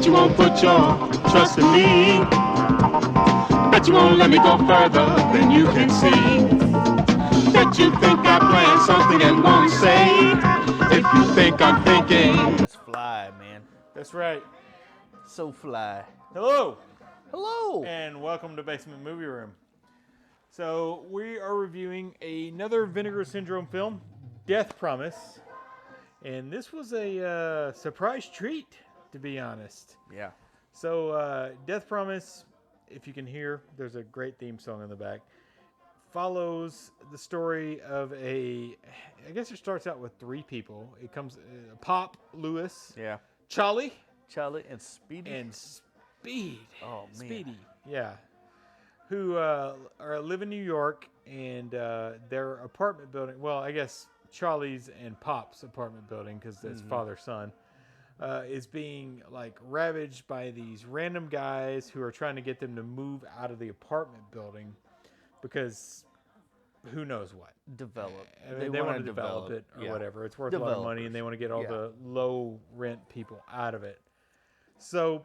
you won't put your trust in me. Bet you won't let me go further than you can see. Bet you think I plan something and won't say if you think I'm thinking. That's fly, man. That's right. So fly. Hello, Hello. and welcome to Basement Movie Room. So we are reviewing another Vinegar Syndrome film, Death Promise, and this was a surprise treat, to be honest. Yeah. So Death Promise, if you can hear, there's a great theme song in the back, follows the story of I guess it starts out with three people. It comes, Pop, Lewis, Yeah. Charlie, and Speedy. and Speed. Oh, man. Speedy, yeah. Who live in New York, and their apartment building, well, I guess Charlie's and Pop's apartment building, because that's father-son, is being like ravaged by these random guys who are trying to get them to move out of the apartment building because who knows what. Develop. I mean, they want to develop it or whatever. It's worth a lot of money, and they want to get all the low rent people out of it. So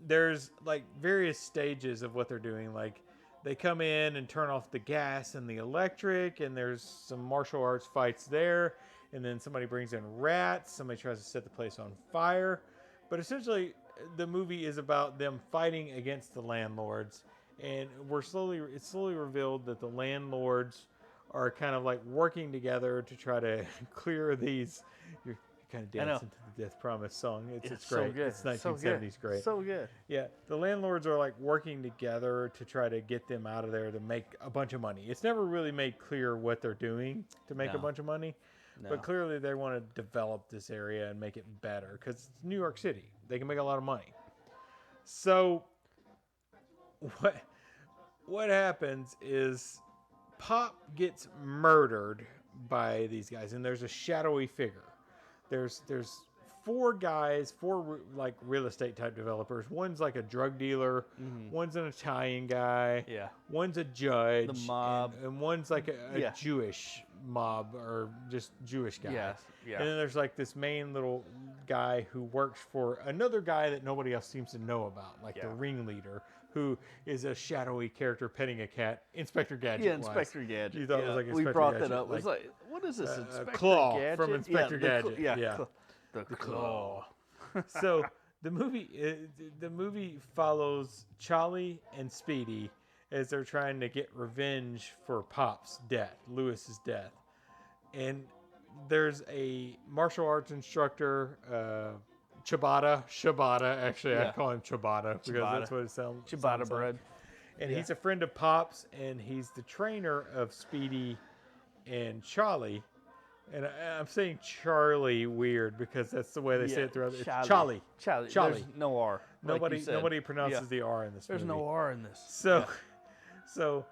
there's like various stages of what they're doing. Like they come in and turn off the gas and the electric, and there's some martial arts fights there. And then somebody brings in rats. Somebody tries to set the place on fire. But essentially, the movie is about them fighting against the landlords. And it's slowly revealed that the landlords are kind of like working together to try to clear these. You're kind of dancing to the Death Promise song. It's great. So good. It's 1970s great. So good. Yeah, the landlords are like working together to try to get them out of there to make a bunch of money. It's never really made clear what they're doing to make a bunch of money. No. But clearly they want to develop this area and make it better because it's New York City. They can make a lot of money. So what happens is Pop gets murdered by these guys, and there's a shadowy figure. There's four like real estate type developers. One's like a drug dealer. One's an Italian guy. Yeah. One's a judge. The mob. And one's like a Jewish mob or just Jewish guy. Yes. Yeah. And then there's like this main little guy who works for another guy that nobody else seems to know about, like the ringleader, who is a shadowy character petting a cat, Inspector Gadget. Yeah, Inspector Gadget. You thought it was like Inspector we brought Gadget, that up. It was like, what is this, Inspector Claw Gadget? from Inspector Gadget. The Claw. So the movie follows Charlie and Speedy as they're trying to get revenge for Pop's death, Lewis's death. And there's a martial arts instructor, Ciabatta. Actually, I call him Ciabatta because that's what it sounds. Ciabatta bread. And he's a friend of Pop's, and he's the trainer of Speedy and Charlie. And I'm saying Charlie weird because that's the way they say it throughout. It's Charlie. There's no R. Nobody pronounces the R in this movie. There's no R in this. So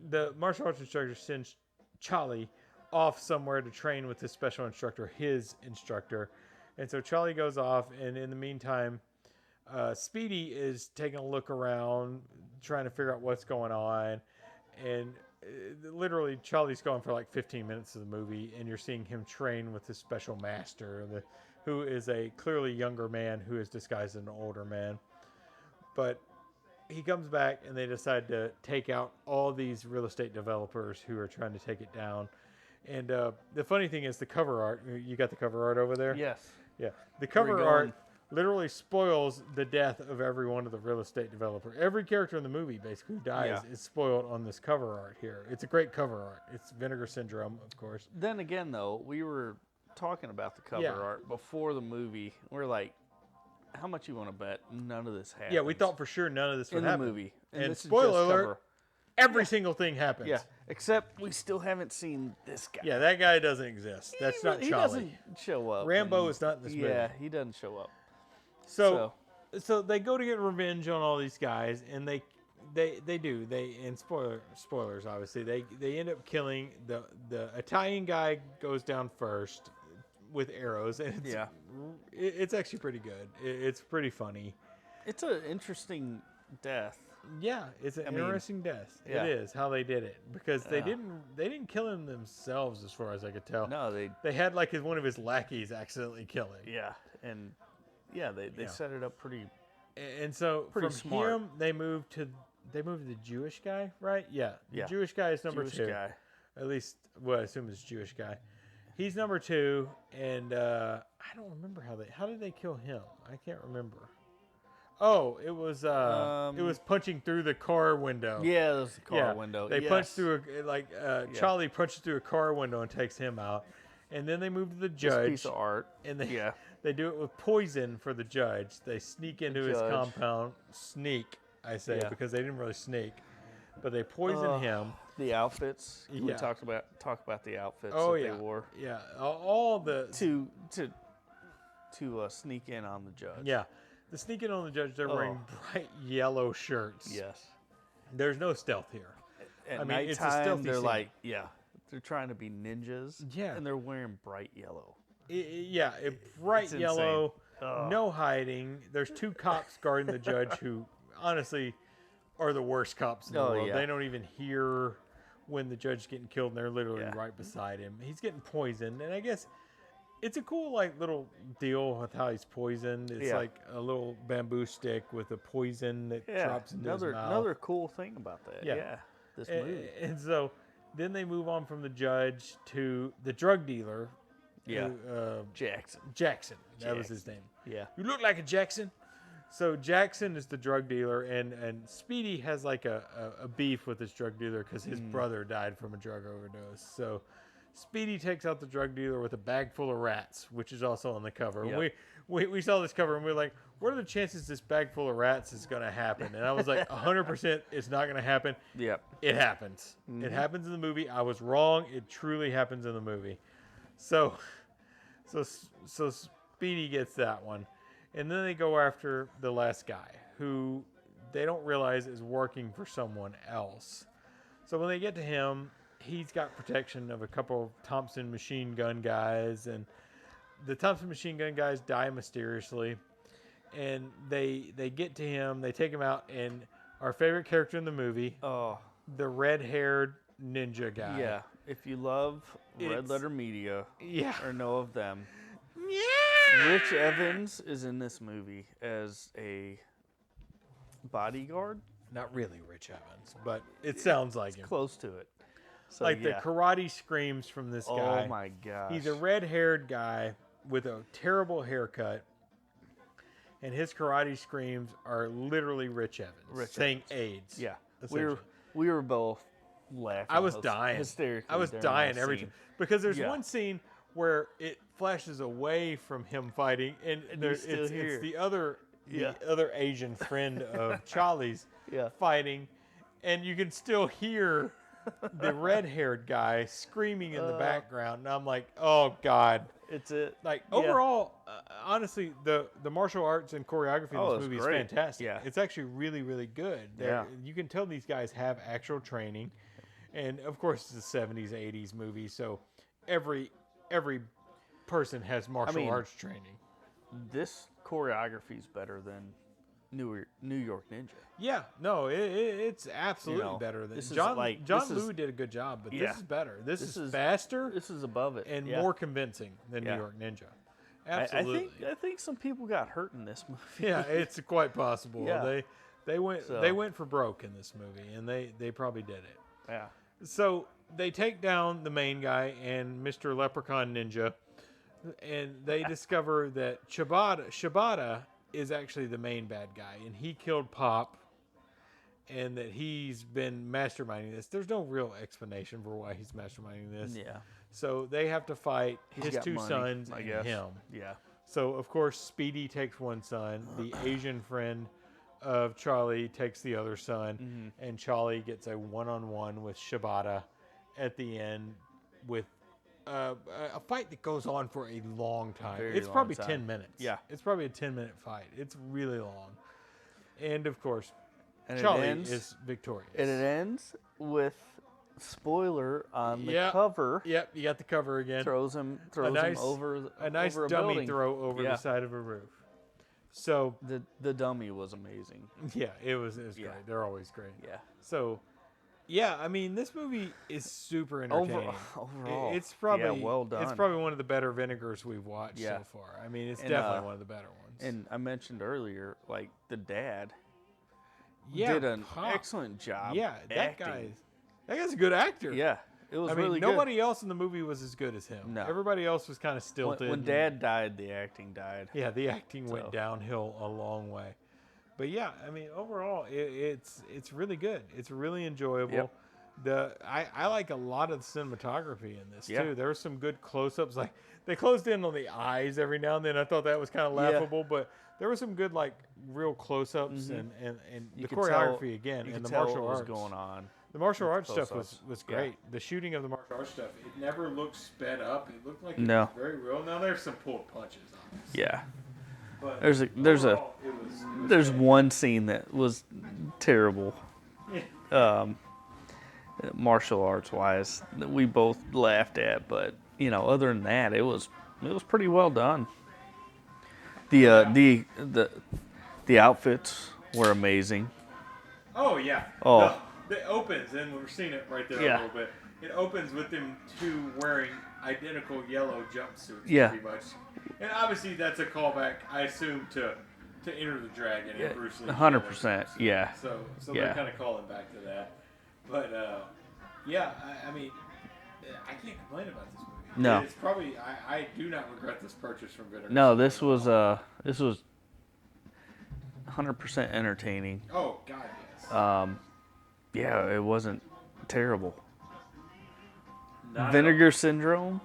the martial arts instructor sends Charlie off somewhere to train with his special instructor, his instructor. And so Charlie goes off, and in the meantime, Speedy is taking a look around, trying to figure out what's going on. And literally, Charlie's gone for like 15 minutes of the movie, and you're seeing him train with his special master, who is a clearly younger man who is disguised as an older man. But he comes back, and they decide to take out all these real estate developers who are trying to take it down. And the funny thing is the cover art. You got the cover art over there? Yes. Yeah. The cover art literally spoils the death of every one of the real estate developers. Every character in the movie basically who dies is spoiled on this cover art here. It's a great cover art. It's Vinegar Syndrome, of course. Then again, though, we were talking about the cover art before the movie. We're like, how much you want to bet none of this happens? Yeah, we thought for sure none of this would happen. In the movie. And spoiler alert, every single thing happens. Yeah, except we still haven't seen this guy. Yeah, that guy doesn't exist. That's not Charlie. He doesn't show up. Rambo is not in this movie. Yeah, he doesn't show up. So they go to get revenge on all these guys, and they do. And spoilers obviously. They end up killing the Italian guy. Goes down first with arrows, and it's actually pretty good. It's pretty funny. It's an interesting death. Yeah, it's an interesting death. It is how they did it, because they didn't kill him themselves, as far as I could tell. No, they had like one of his lackeys accidentally kill him. Yeah, and they set it up pretty. And so Pretty from smart. him, they moved to the Jewish guy, right? Yeah, the Jewish guy is number Jewish 2. guy. At least, well, I assume it's a Jewish guy. He's number 2, and I don't remember how did they kill him? I can't remember. Oh, it was punching through the car window. Yeah, it was the car window. They yes. punched through Charlie punches through a car window and takes him out, and then they move to the judge. This piece of art. And they do it with poison for the judge. They sneak into his compound. Sneak, I say, because they didn't really sneak, but they poison him. The outfits. Can we talk about the outfits they wore? Yeah, all the to sneak in on the judge. Yeah, the sneak in on the judge. They're wearing bright yellow shirts. Yes. There's no stealth here. At nighttime, it's a stealthy they're scene. like, they're trying to be ninjas. Yeah. And they're wearing bright yellow. Bright yellow, insane. no hiding. There's 2 cops guarding the judge who, honestly, are the worst cops in the world. Yeah. They don't even hear when the judge is getting killed, and they're literally right beside him. He's getting poisoned, and I guess it's a cool little deal with how he's poisoned. It's like a little bamboo stick with a poison that drops into his mouth. Another cool thing about that. Yeah. This movie. And so then they move on from the judge to the drug dealer. Yeah. Jackson. That was his name. Yeah. You look like a Jackson. So Jackson is the drug dealer, and Speedy has like a beef with this drug dealer because his brother died from a drug overdose. So Speedy takes out the drug dealer with a bag full of rats, which is also on the cover. Yep. We saw this cover, and we were like, what are the chances this bag full of rats is going to happen? And I was like, 100% it's not going to happen. Yep. It happens. It happens in the movie. I was wrong. It truly happens in the movie. So Speedy gets that one. And then they go after the last guy, who they don't realize is working for someone else. So when they get to him, he's got protection of a couple of Thompson machine gun guys, and the Thompson machine gun guys die mysteriously. And they get to him, they take him out, and our favorite character in the movie, the red-haired ninja guy. Yeah, if you love Red Letter Media or know of them, Rich Evans is in this movie as a bodyguard. Not really Rich Evans, but it sounds like him. Close to it. So, like the karate screams from this guy. Oh my gosh. He's a red-haired guy with a terrible haircut, and his karate screams are literally Rich Evans saying AIDS. Yeah, we were both laughing. I was dying hysterically. I was dying every time because there's Yeah. one scene where it flashes away from him fighting, and it's the other Asian friend of Charlie's fighting, and you can still hear the red-haired guy screaming in the background, and I'm like, oh God. It's it. Like overall, honestly, the martial arts and choreography in this movie is fantastic. Yeah. It's actually really, really good. You can tell these guys have actual training, and of course it's a 70s, 80s movie, so every person has martial arts training. This choreography is better than New York Ninja. Yeah, no, it's absolutely better than John Liu did a good job, but this is better. This is faster. This is above it and more convincing than New York Ninja. Absolutely. I think some people got hurt in this movie. Yeah, it's quite possible. Yeah. They went for broke in this movie, and they probably did it. Yeah. So they take down the main guy and Mr. Leprechaun Ninja, and they discover that Shibata is actually the main bad guy, and he killed Pop, and that he's been masterminding this. There's no real explanation for why he's masterminding this. Yeah. So they have to fight his got 2 money, sons I and guess. him. Yeah. So, of course, Speedy takes one son. The Asian friend of Charlie takes the other son. And Charlie gets a one-on-one with Shibata at the end with a fight that goes on for a long time. It's probably 10 minutes. Yeah. It's probably a 10-minute fight. It's really long. And, of course, And Charlie is victorious. And it ends with spoiler on the cover. Yep, you got the cover again. Throws him over a nice over a dummy building. throw over the side of a roof. So the dummy was amazing. yeah, it was great. They're always great. Yeah. So Yeah, I mean, this movie is super entertaining. Overall, it's probably well done. It's probably one of the better Vinegars we've watched so far. I mean, it's definitely one of the better ones. And I mentioned earlier, like the dad did an excellent job. Yeah, that guy's a good actor. Yeah, it was really really good. Nobody else in the movie was as good as him. No. Everybody else was kind of stilted. When Dad died, the acting died. Yeah, the acting went downhill a long way. But yeah, I mean, overall, it's really good. It's really enjoyable. Yep. I like a lot of the cinematography in this too. There were some good close-ups. Like they closed in on the eyes every now and then. I thought that was kind of laughable, but there were some good like real close-ups and the choreography again and the martial arts going on. The martial arts stuff was great. Yeah. The shooting of the martial arts stuff, it never looked sped up. It looked like it was very real. Now there's some pulled punches on this. Yeah. But there's one scene that was terrible. Martial arts wise that we both laughed at, but other than that it was pretty well done. The outfits were amazing. Oh yeah. Oh. It opens, and we're seeing it right there a little bit. It opens with them two wearing identical yellow jumpsuits, pretty much. And obviously, that's a callback, I assume, to Enter the Dragon and Bruce Lee. 100%, yeah. So they're kind of calling back to that. But I mean, I can't complain about this movie. No, it's probably I do not regret this purchase from Vinegar. No, this was 100% entertaining. Oh God, yes. Yeah, it wasn't terrible. Vinegar Syndrome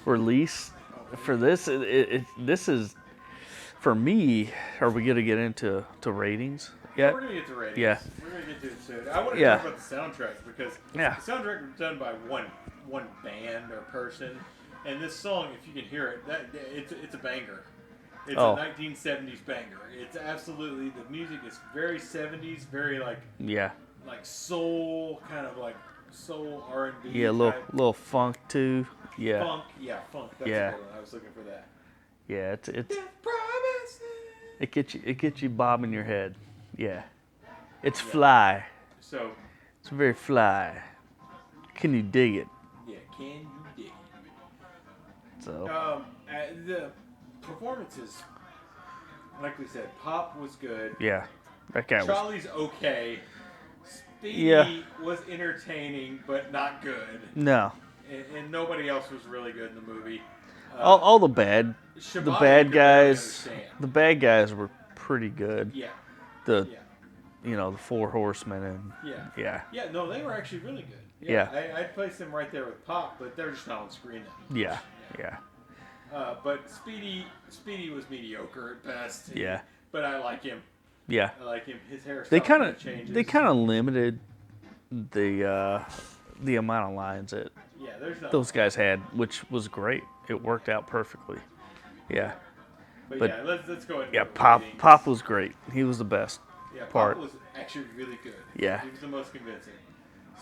release for this. This is for me. Are we gonna get into ratings yet? We're gonna get to ratings. Yeah, we're gonna get to it soon. I want to talk about the soundtrack because the soundtrack was done by one band or person, and this song, if you can hear it, it's a banger. It's a 1970s banger. It's absolutely, the music is very 70s, very like soul, kind of like soul R&B. Yeah, a little funk too. Yeah. Funk. That's the good one. I was looking for that. Yeah, it gets you bobbing your head. Yeah. It's fly. So it's very fly. Can you dig it? Yeah, can you dig it? So the performances, like we said, Pop was good. Yeah, that guy Charlie's okay. Speedy was entertaining, but not good. No. And nobody else was really good in the movie. All the bad guys were pretty good. Yeah. The Four Horsemen and Yeah, no, they were actually really good. I'd place them right there with Pop, but they're just not on screen that much. Yeah. But Speedy was mediocre at best. Yeah. But I like him. Yeah. I like him. His hairstyle changes. They kind of limited the amount of lines that those guys had, which was great. It worked out perfectly. Yeah. But yeah, let's go ahead. Yeah, Pop was great. He was the best. Yeah, part. Pop was actually really good. Yeah. He was the most convincing.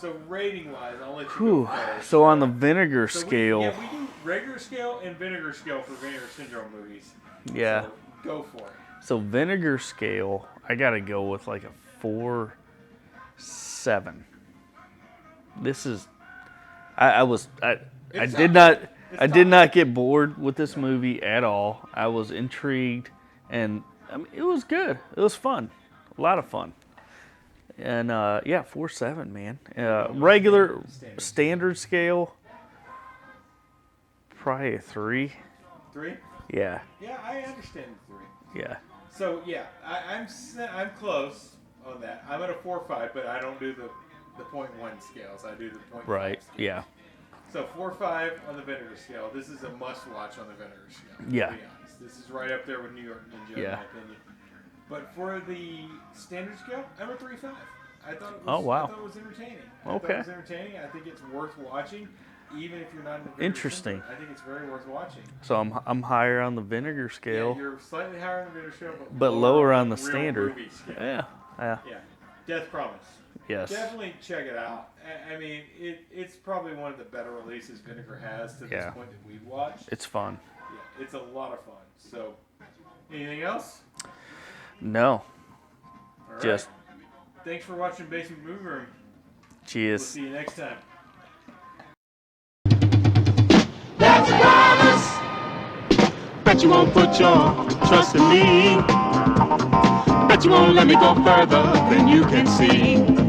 So rating-wise, I'll let you go first. So on the vinegar scale. We do regular scale and vinegar scale for Vinegar Syndrome movies. Yeah. So go for it. So vinegar scale, I gotta go with like a 4.7. This is, I did not get bored with this movie at all. I was intrigued, and I mean, it was good. It was fun, a lot of fun. And 4.7, man. Regular standard scale, probably a 3. 3? Yeah. Yeah, I understand the 3. Yeah. So I'm close on that. I'm at a 4.5, but I don't do the 0.1 scales. I do the 0.5 Right. scale. Yeah. So 4.5 on the vinegar scale. This is a must-watch on the vinegar scale. Yeah. To be honest, this is right up there with New York Ninja, in my opinion. But for the standard scale, I'm a 3.5. I thought it was entertaining. I think it's worth watching, even if you're not in the vinegar Interesting. Syndrome. I think it's very worth watching. So I'm higher on the vinegar scale. Yeah, you're slightly higher on the vinegar scale, but lower on the real standard. movie scale. Yeah. Death Promise. Yes. Definitely check it out. I mean, it's probably one of the better releases Vinegar has to this point that we've watched. It's fun. Yeah, it's a lot of fun. So, anything else? No. All right. Just Thanks for watching Basement Movie Room. Cheers. We'll see you next time. That's a promise. Bet you won't put your trust in me. Bet you won't let me go further than you can see.